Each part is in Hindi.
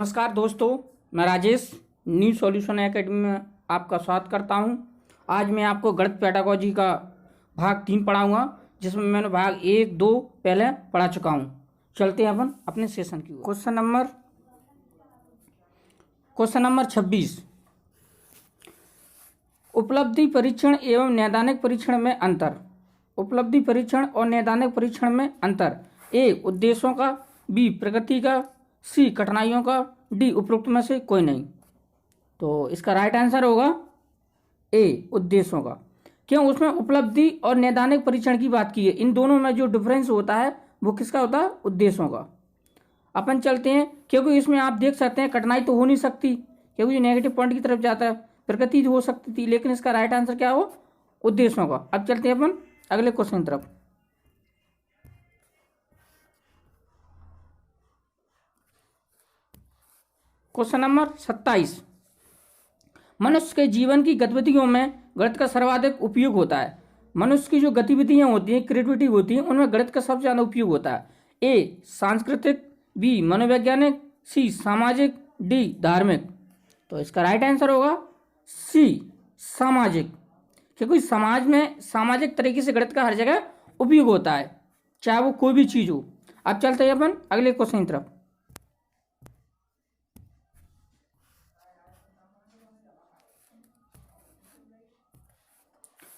नमस्कार दोस्तों, मैं राजेश न्यू सॉल्यूशन एकेडमी में आपका स्वागत करता हूं। आज मैं आपको गणित पेडागोजी का भाग 3 पढ़ाऊंगा, जिसमें मैंने भाग 1, 2 पहले पढ़ा चुका हूं। चलते हैं अपन अपने सेशन की ओर। Question number 26। उपलब्धि परीक्षण एवं नैदानिक परीक्षण में अंतर। उपलब्धि परीक्षण और नैदानिक परीक्षण में अंतर। ए, उद्देश्यों का। बी, प्रगति का। सी, कठिनाइयों का। डी, उपरोक्त में से कोई नहीं। तो इसका राइट आंसर होगा ए, उद्देश्यों का। क्यों? उसमें उपलब्धि और नैदानिक परीक्षण की बात की है। इन दोनों में जो डिफरेंस होता है वो किसका होता है? उद्देश्यों का। अपन चलते हैं, क्योंकि इसमें आप देख सकते हैं कठिनाई तो हो नहीं सकती, क्योंकि नेगेटिव पॉइंट की तरफ जाता है। प्रगति हो सकती थी, लेकिन इसका राइट आंसर क्या हो? उद्देश्यों का। अब चलते हैं अपन अगले क्वेश्चन की तरफ। Question number 27। मनुष्य के जीवन की गतिविधियों में गणित का सर्वाधिक उपयोग होता है। मनुष्य की जो गतिविधियां होती हैं, क्रिएटिविटी होती है, उनमें गणित का सबसे ज़्यादा उपयोग होता है। ए, सांस्कृतिक। बी, मनोवैज्ञानिक। सी, सामाजिक। डी, धार्मिक। तो इसका राइट आंसर होगा सी, सामाजिक। क्योंकि समाज में सामाजिक तरीके से गणित का हर जगह उपयोग होता है, चाहे वो कोई भी चीज़ हो। अब चलते हैं अपन अगले क्वेश्चन की तरफ।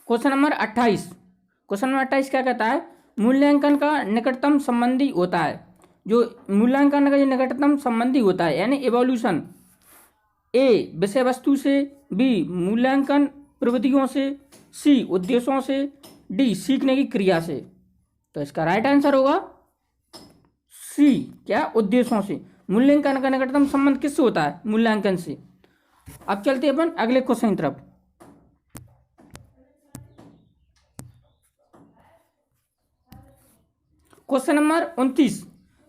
Question number 28। क्वेश्चन नंबर 28 क्या कहता है? मूल्यांकन का निकटतम संबंधी होता है। जो मूल्यांकन का जो निकटतम संबंधी होता है, यानी इवोल्यूशन। ए, विषय वस्तु से। बी, मूल्यांकन प्रविधियों से। सी, उद्देश्यों से। डी, सीखने की क्रिया से। तो इसका राइट आंसर होगा सी, क्या? उद्देश्यों से। मूल्यांकन का निकटतम संबंध किससे होता है? मूल्यांकन से। अब चलते हैं अपन अगले क्वेश्चन की तरफ। Question number 29।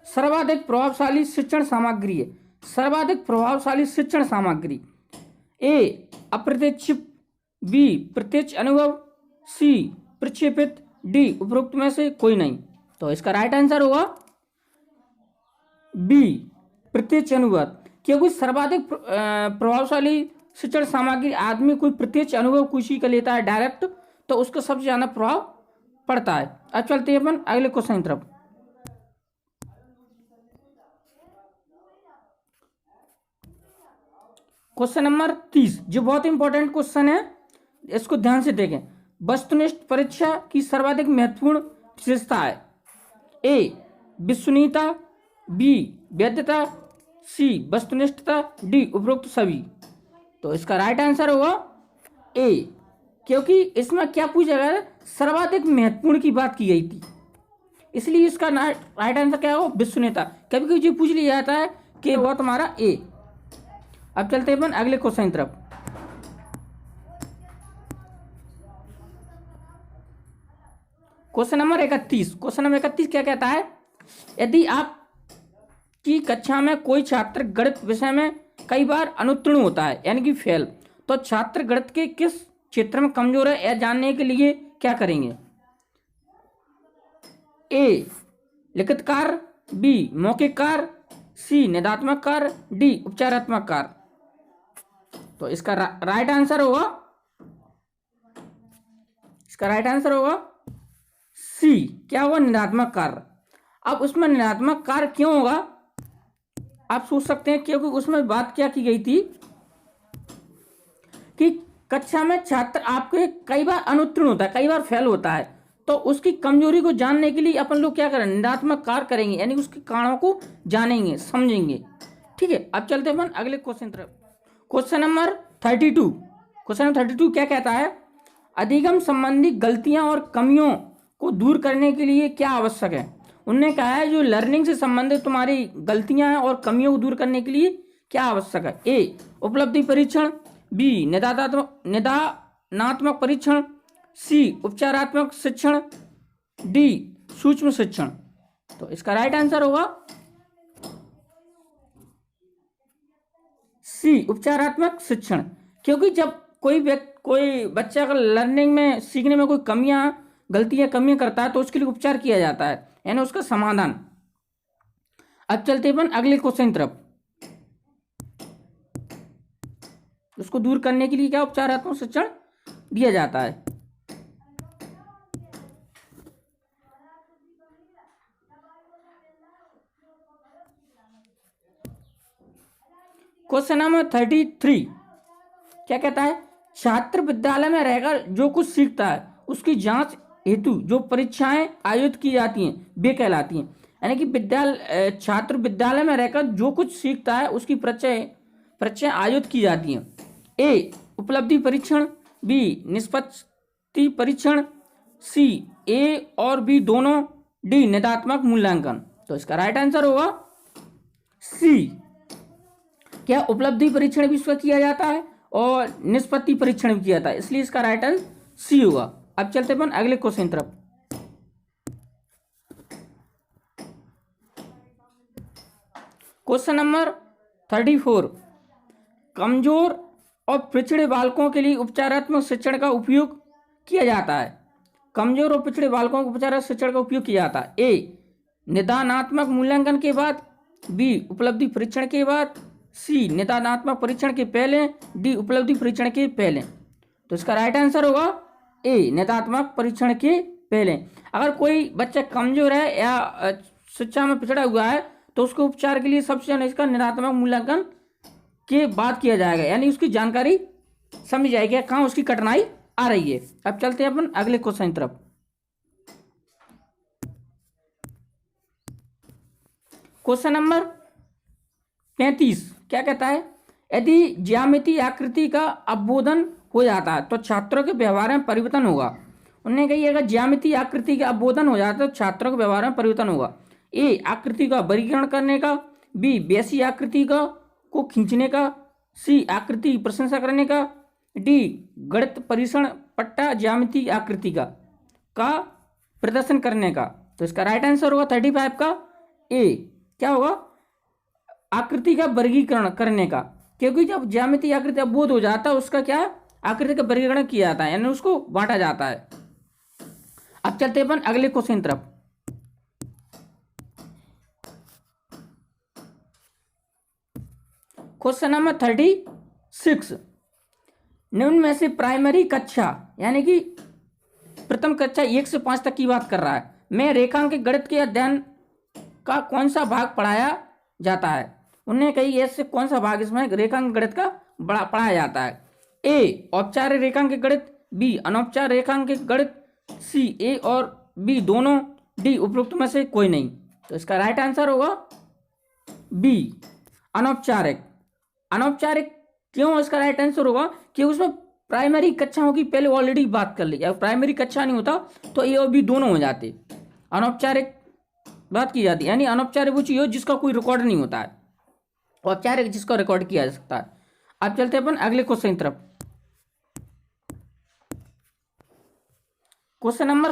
सर्वाधिक प्रभावशाली शिक्षण सामग्री है। सर्वाधिक प्रभावशाली शिक्षण सामग्री। ए, अप्रत्यक्ष। बी, प्रत्यक्ष अनुभव। सी, प्रक्षेपित। डी, उपरोक्त में से कोई नहीं। तो इसका राइट आंसर होगा बी, प्रत्यक्ष अनुभव। क्योंकि सर्वाधिक प्रभावशाली शिक्षण सामग्री आदमी कोई प्रत्यक्ष अनुभव किसी का लेता है डायरेक्ट, तो उसका सबसे ज्यादा प्रभाव पड़ता है। अब चलते हैं अपन अगले क्वेश्चन की तरफ। क्वेश्चन नंबर 30, जो बहुत इंपॉर्टेंट क्वेश्चन है, इसको ध्यान से देखें। वस्तुनिष्ठ परीक्षा की सर्वाधिक महत्वपूर्ण विशेषता है। ए, विश्वसनीयता। बी, वैधता। सी, वस्तुनिष्ठता। डी, उपरोक्त सभी। तो इसका राइट आंसर होगा ए, क्योंकि इसमें क्या पूछा गया है? सर्वाधिक महत्वपूर्ण की बात की गई थी, इसलिए इसका राइट आंसर क्या होगा? विश्वसनीयता। कभी कभी जो पूछ लिया जाता है कि वो तुम्हारा ए। अब चलते हैं अपन अगले क्वेश्चन की तरफ। Question number 31। क्वेश्चन नंबर 31 क्या कहता है? यदि आप की कक्षा में कोई छात्र गणित विषय में कई बार अनुत्तीर्ण होता है, यानी कि फेल, तो छात्र गणित के किस क्षेत्र में कमजोर है यह जानने के लिए क्या करेंगे? ए, लिखित कार्य। बी, मौखिक कार्य। सी, निदात्मक कार्य। डी, उपचारात्मक कार्य। तो इसका राइट आंसर होगा सी, क्या होगा? निदात्मक कार्य। अब उसमें निदात्मक कार्य क्यों होगा, आप सोच सकते हैं, क्योंकि उसमें बात क्या की गई थी कि कक्षा में छात्र आपके कई बार अनुत्तीर्ण होता है, कई बार फेल होता है, तो उसकी कमजोरी को जानने के लिए अपन लोग क्या करें? निदात्मक कार्य करेंगे, यानी उसके कारणों को जानेंगे, समझेंगे। ठीक है, अब चलते हैं अपन अगले क्वेश्चन तरफ। Question number 32। क्वेश्चन नंबर 32 क्या कहता है? अधिगम संबंधी गलतियां और कमियों को दूर करने के लिए क्या आवश्यक है? उन्होंने कहा है जो लर्निंग से संबंधित तुम्हारी गलतियां हैं और कमियों को दूर करने के लिए क्या आवश्यक है? ए, उपलब्धि परीक्षण। बी, निदानात्मक परीक्षण। सी, उपचारात्मक शिक्षण। डी, सूक्ष्म शिक्षण। तो इसका राइट आंसर होगा सी, उपचारात्मक शिक्षण। क्योंकि जब कोई बच्चा अगर लर्निंग में, सीखने में कोई गलतियां कमियां करता है, तो उसके लिए उपचार किया जाता है, यानी उसका समाधान। अब चलते हैं अपन अगले क्वेश्चन की तरफ। उसको दूर करने के लिए क्या उपचारात्मक शिक्षण दिया जाता है। क्वेश्चन नंबर 33 क्या कहता है, छात्र विद्यालय में रहकर जो कुछ सीखता है उसकी जांच हेतु जो परीक्षाएं आयोजित की जाती हैं वे कहलाती हैं। यानी कि छात्र विद्यालय में रहकर जो कुछ सीखता है उसकी परीक्षाएं आयोजित की जाती हैं। ए उपलब्धि परीक्षण, बी निष्पत्ति परीक्षण, सी ए और बी दोनों, डी निदात्मक मूल्यांकन। तो इसका राइट आंसर होगा सी। क्या उपलब्धि परीक्षण भी इसका किया जाता है और निष्पत्ति परीक्षण भी किया जाता है, इसलिए इसका राइट आंसर सी होगा। अब चलते अपन अगले क्वेश्चन तरफ। क्वेश्चन नंबर 34 कमजोर और पिछड़े बालकों के लिए उपचारात्मक शिक्षण का उपयोग किया जाता है। कमजोर और पिछड़े बालकों को उपचारात्मक शिक्षण का उपयोग किया जाता है। ए निदानात्मक मूल्यांकन के बाद, बी उपलब्धि परीक्षण के बाद, सी निदानात्मक परीक्षण के पहले, डी उपलब्धि परीक्षण के पहले। तो इसका राइट आंसर होगा ए निदात्मक परीक्षण के पहले। अगर कोई बच्चा कमजोर है या शिक्षा में पिछड़ा हुआ है तो उसको उपचार के लिए सबसे पहले इसका निदात्मक मूल्यांकन के बाद किया जाएगा, यानी उसकी जानकारी समझ जाएगी कहाँ उसकी कठिनाई आ रही है। अब चलते हैं अपन अगले क्वेश्चन की तरफ। क्वेश्चन नंबर 35 क्या कहता है, यदि ज्यामितीय आकृति का अवबोधन हो जाता है तो छात्रों के व्यवहार में परिवर्तन होगा। उन्होंने कही अगर ज्यामितीय आकृति का अवबोधन हो जाता है तो छात्रों के व्यवहार में परिवर्तन होगा। ए आकृति का वर्गीकरण करने का, बी वैसी आकृति को खींचने का, सी आकृति की प्रशंसा करने का, डी गणित परीक्षण पट्टा ज्यामितीय आकृति का प्रदर्शन करने का। तो इसका राइट आंसर होगा 35 का ए, क्या होगा आकृति का वर्गीकरण करने का, क्योंकि जब ज्यामितीय आकृति अवबोध हो जाता है उसका क्या आकृति का वर्गीकरण किया जाता है, यानी उसको बांटा जाता है। अब चलते अपन अगले क्वेश्चन तरफ। क्वेश्चन नंबर 36 निम्न में से प्राइमरी कक्षा यानी कि प्रथम कक्षा 1 से 5 तक की बात कर रहा है मैं रेखांकित गणित के अध्ययन का कौन सा भाग पढ़ाया जाता है। उन्होंने कही ऐसे कौन सा भाग इसमें रेखांकित गणित का पढ़ाया जाता है। ए औपचारिक रेखांकित गणित, बी अनौपचारिक रेखांकित गणित, सी ए और बी दोनों, डी उपरोक्त में से कोई नहीं। तो इसका राइट आंसर होगा बी अनौपचारिक। अनौपचारिक क्यों इसका राइट आंसर होगा कि उसमें प्राइमरी कक्षाओं की पहले ऑलरेडी बात कर ली। अगर प्राइमरी कक्षा नहीं होता तो ए और बी दोनों हो जाते। अनौपचारिक बात की जाती है, यानी अनौपचारिक वो चीज हो जिसका कोई रिकॉर्ड नहीं होता है, औपचारिक जिसका रिकॉर्ड किया जा सकता है। अब चलते अपन अगले क्वेश्चन की तरफ। क्वेश्चन नंबर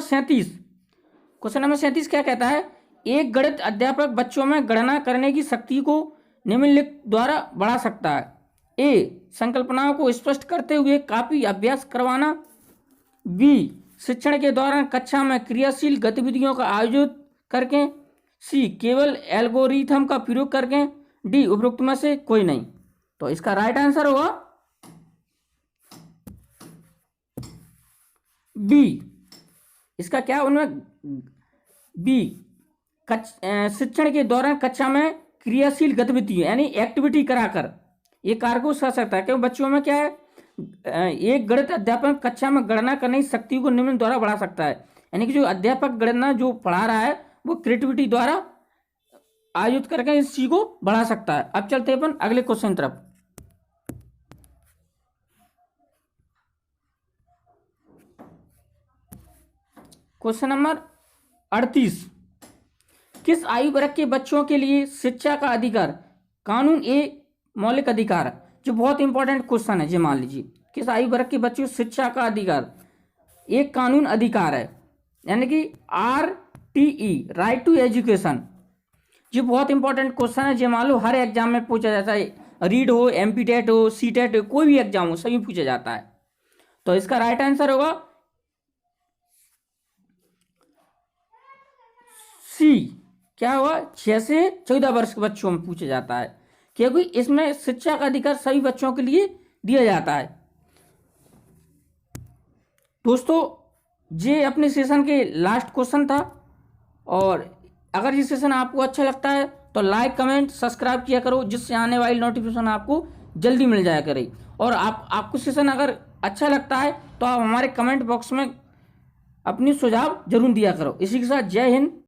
37 क्या कहता है, एक गणित अध्यापक बच्चों में गणना करने की शक्ति को निम्नलिखित द्वारा बढ़ा सकता है। ए संकल्पनाओं को स्पष्ट करते हुए काफी अभ्यास करवाना, बी शिक्षण के दौरान कक्षा में क्रियाशील गतिविधियों का आयोजन करके, सी केवल एल्गोरिथम का प्रयोग करके, डी उपरोक्त में से कोई नहीं। तो इसका राइट आंसर होगा बी। इसका क्या उनमें बी शिक्षण के दौरान कक्षा में क्रियाशील गतिविधि यानी एक्टिविटी कराकर ये कार्य को कर सकता है। क्योंकि बच्चों में क्या है एक गणित अध्यापक कक्षा में गणना करने की शक्ति को निम्न द्वारा बढ़ा सकता है, यानी कि जो अध्यापक गणना जो पढ़ा रहा है वो क्रिएटिविटी द्वारा आयोजित करके इस चीज को बढ़ा सकता है। अब चलते हैं अपन अगले क्वेश्चन तरफ। क्वेश्चन नंबर 38 किस आयु वर्ग के बच्चों के लिए शिक्षा का अधिकार कानून ए मौलिक अधिकार है। जो बहुत इंपॉर्टेंट क्वेश्चन है, जी मान लीजिए किस आयु वर्ग के बच्चों शिक्षा का अधिकार एक कानून अधिकार है, यानी कि RTE राइट टू एजुकेशन। जो बहुत इंपॉर्टेंट क्वेश्चन है, जो मान लो हर एग्जाम में पूछा जाता है, रीड हो, MP टेट हो, C टेट हो, कोई भी एग्जाम हो सभी पूछा जाता है। तो इसका राइट आंसर होगा सी, क्या होगा 6 से 14 वर्ष के बच्चों में पूछा जाता है, क्योंकि इसमें शिक्षा का अधिकार सभी बच्चों के लिए दिया जाता है। दोस्तों, ये अपने सेशन के लास्ट क्वेश्चन था, और अगर ये सेशन आपको अच्छा लगता है तो लाइक कमेंट सब्सक्राइब किया करो, जिससे आने वाली नोटिफिकेशन आपको जल्दी मिल जाया करे। और आपको सेशन अगर अच्छा लगता है तो आप हमारे कमेंट बॉक्स में अपनी सुझाव जरूर दिया करो। इसी के साथ जय हिंद।